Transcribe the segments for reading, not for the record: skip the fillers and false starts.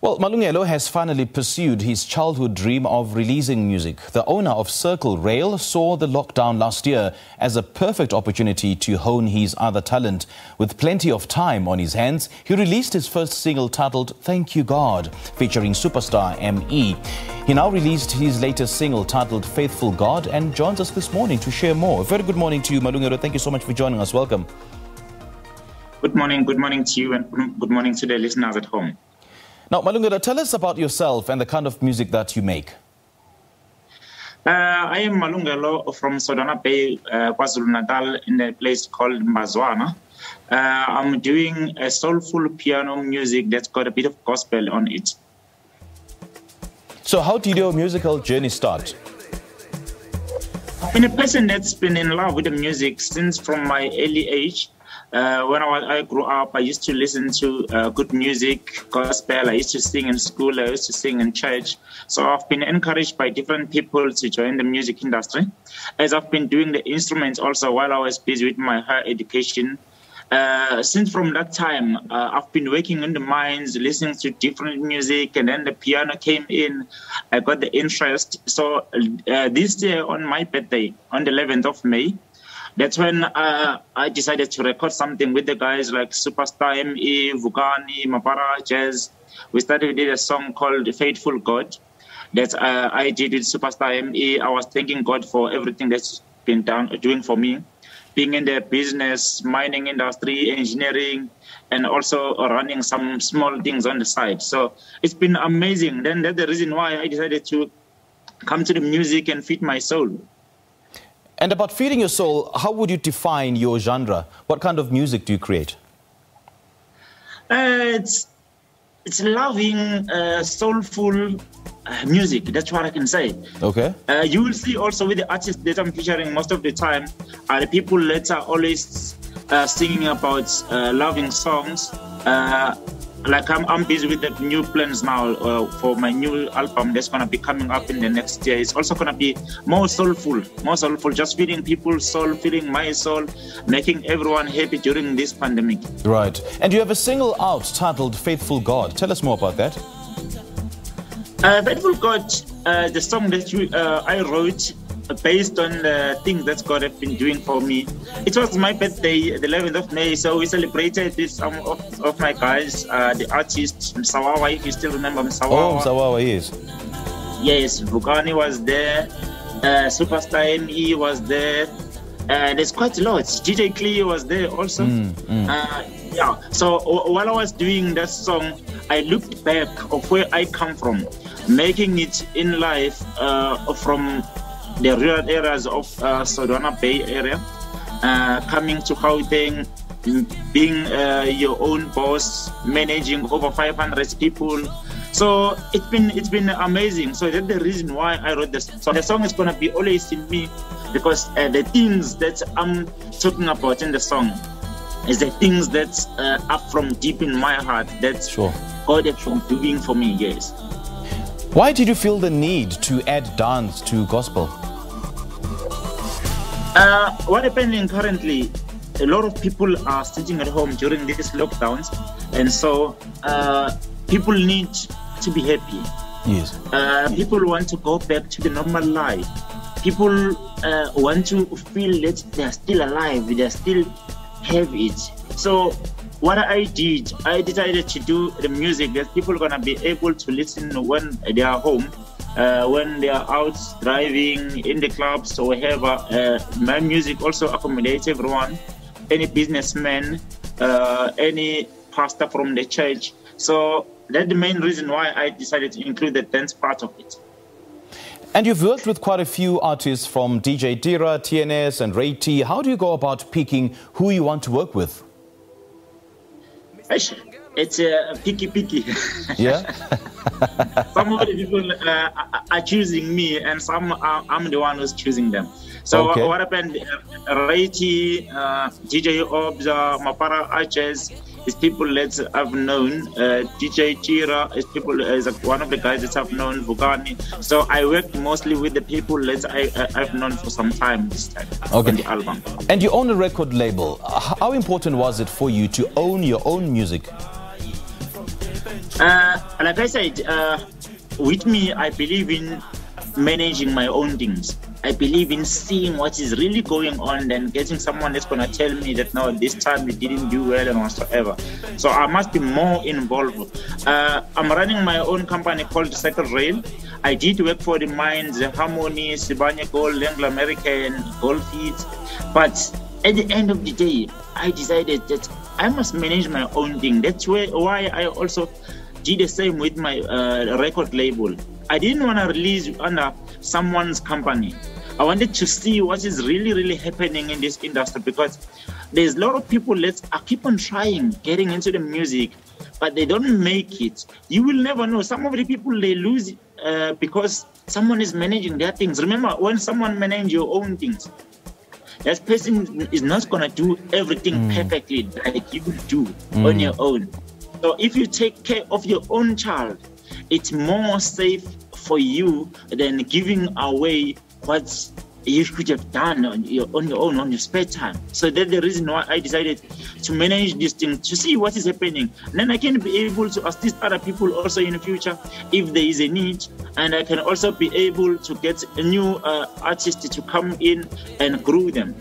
Well, Malungelo has finally pursued his childhood dream of releasing music. The owner of Circle Rail saw the lockdown last year as a perfect opportunity to hone his other talent. With plenty of time on his hands, he released his first single titled Thank You God, featuring Superstar M.E. He now released his latest single titled Faithful God and joins us this morning to share more. A very good morning to you, Malungelo. Thank you so much for joining us. Welcome. Good morning to you, and good morning to the listeners at home. Now, Malungelo, tell us about yourself and the kind of music that you make. I am Malungelo from Sodana Bay, KwaZulu-Natal, in a place called Mbazwana. I'm doing a soulful piano music that's got a bit of gospel on it. So how did your musical journey start? I've been a person that's been in love with the music since from my early age. When I grew up, I used to listen to good music, gospel. I used to sing in school. I used to sing in church. So I've been encouraged by different people to join the music industry. As I've been doing the instruments also while I was busy with my higher education. Since from that time, I've been working in the mines, listening to different music, and then the piano came in. I got the interest. So this year on my birthday, on the 11th of May, that's when I decided to record something with the guys like Superstar M.E, Vugani, Mapara, Jazz. We did a song called Faithful God that I did with Superstar M.E. I was thanking God for everything that's been doing for me, being in the business, mining industry, engineering, and also running some small things on the side. So it's been amazing. Then that's the reason why I decided to come to the music and feed my soul. And about feeding your soul, how would you define your genre? What kind of music do you create? It's loving, soulful music. That's what I can say. Okay. You will see also with the artists that I'm featuring most of the time are the people that are always singing about loving songs. Like I'm busy with the new plans now for my new album that's going to be coming up in the next year. It's also going to be more soulful, just feeding people's soul, feeding my soul, making everyone happy during this pandemic. Right. And you have a single out titled Faithful God. Tell us more about that. Faithful God, the song that I wrote based on the things that God has been doing for me. It was my birthday, the 11th of May, so we celebrated with some of my guys, the artists, Msawawa, if you still remember Msawawa. Oh, Msawawa, yes. Yes, Vugani was there, Superstar M.E was there, there's quite a lot. DJ Klee was there also. Yeah, so while I was doing that song, I looked back of where I come from, making it in life from the rural areas of Sodana Bay area, coming to Gauteng, being your own boss, managing over 500 people. So it's been amazing. So that's the reason why I wrote this. So the song is gonna be always in me because the things that I'm talking about in the song is the things that are from deep in my heart. That's sure God has been doing for me. Yes. Why did you feel the need to add dance to gospel? What happening currently, a lot of people are sitting at home during these lockdowns, and so people need to be happy. Yes. People want to go back to the normal life. People want to feel that they are still alive, they still have it. So what I did, I decided to do the music that people are gonna be able to listen when they are home, when they are out driving, in the clubs or wherever. My music also accommodates everyone, any businessman, any pastor from the church. So that's the main reason why I decided to include the dance part of it. And you've worked with quite a few artists from DJ Tira, TNS and Ray T. How do you go about picking who you want to work with? It's picky. Yeah? Some of the people are choosing me, and some I'm the one who's choosing them. So okay. What happened? Ray T, DJ Obza, Mapara Arches is people that I've known. DJ Tira is one of the guys that I've known. Vugani. So I worked mostly with the people that I've known for some time this time on the album. And you own a record label. How important was it for you to own your own music? Like I said, with me, I believe in managing my own things. I believe in seeing what is really going on and getting someone that's going to tell me that, no, this time you didn't do well and whatsoever. So I must be more involved. I'm running my own company called Circle Rail. I did work for the mines, Harmony, Sibanye Gold, Anglo American, Goldfields. But at the end of the day, I decided that I must manage my own thing. That's why I also did the same with my record label. I didn't want to release under someone's company. I wanted to see what is really happening in this industry, because there's a lot of people that keep on trying, getting into the music, but they don't make it. You will never know. Some of the people, they lose because someone is managing their things. Remember, when someone manages your own things, that person is not going to do everything perfectly like you will do on your own. So if you take care of your own child, it's more safe for you than giving away what you could have done on your own, on your spare time. So that's the reason why I decided to manage this thing, to see what is happening. And then I can be able to assist other people also in the future if there is a need. And I can also be able to get a new artist to come in and grow them.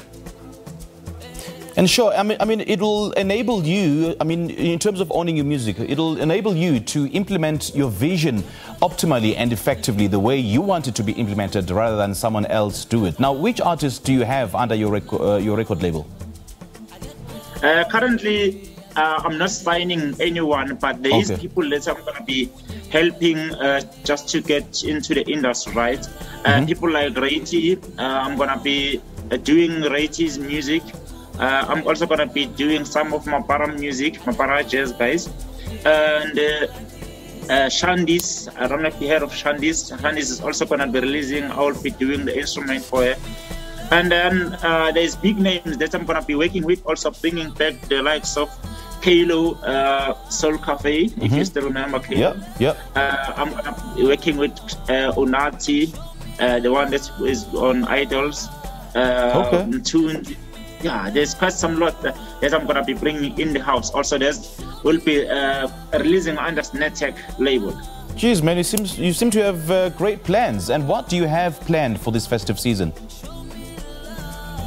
And sure, I mean, it will enable you, in terms of owning your music, it'll enable you to implement your vision optimally and effectively the way you want it to be implemented rather than someone else do it. Now, which artists do you have under your record label? Currently, I'm not signing anyone, but there is people that I'm going to be helping just to get into the industry, right? People like Reiti, I'm going to be doing Reiti's music. I'm also going to be doing some of my para music, my para jazz guys. And Shandis, I don't know if you heard of Shandis. Shandis is also going to be releasing. I will be doing the instrument for her. And then there's big names that I'm going to be working with, also bringing back the likes of Kalo, Soul Cafe, if you still remember Kalo. I'm going to be working with Unati, the one that is on Idols. Tunes. Yeah, there's quite some lot that I'm going to be bringing in the house. Also, we'll be releasing under Sne label. Geez, man, you seem to have great plans. And what do you have planned for this festive season?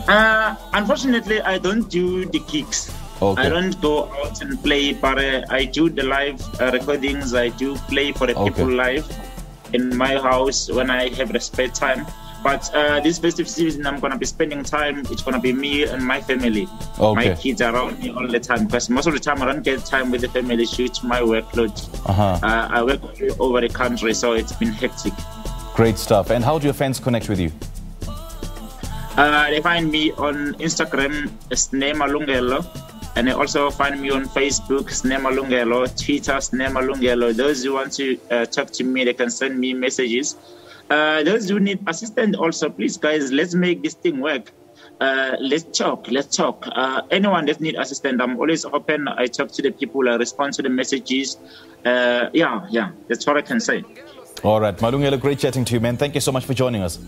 Unfortunately, I don't do the gigs. I don't go out and play, but I do the live recordings. I do play for the people live in my house when I have the spare time. But this festive season, I'm going to be spending time. It's going to be me and my family. My kids are around me all the time, because most of the time I don't get time with the family due to my workload. I work all over the country, so it's been hectic. Great stuff. And how do your fans connect with you? They find me on Instagram, Sne Malungelo. And they also find me on Facebook, Sne Malungelo, Twitter, Sne Malungelo. Those who want to talk to me, they can send me messages. Those who need assistance also, please guys, let's make this thing work. Let's talk. Anyone that needs assistance, I'm always open. I talk to the people, I respond to the messages. Yeah, that's what I can say. All right, Malungelo, great chatting to you, man. Thank you so much for joining us.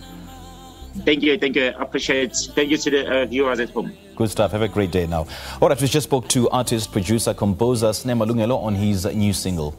Thank you. I appreciate it. Thank you to the viewers at home. Good stuff. Have a great day now. All right, we just spoke to artist, producer, composer Sne Malungelo on his new single.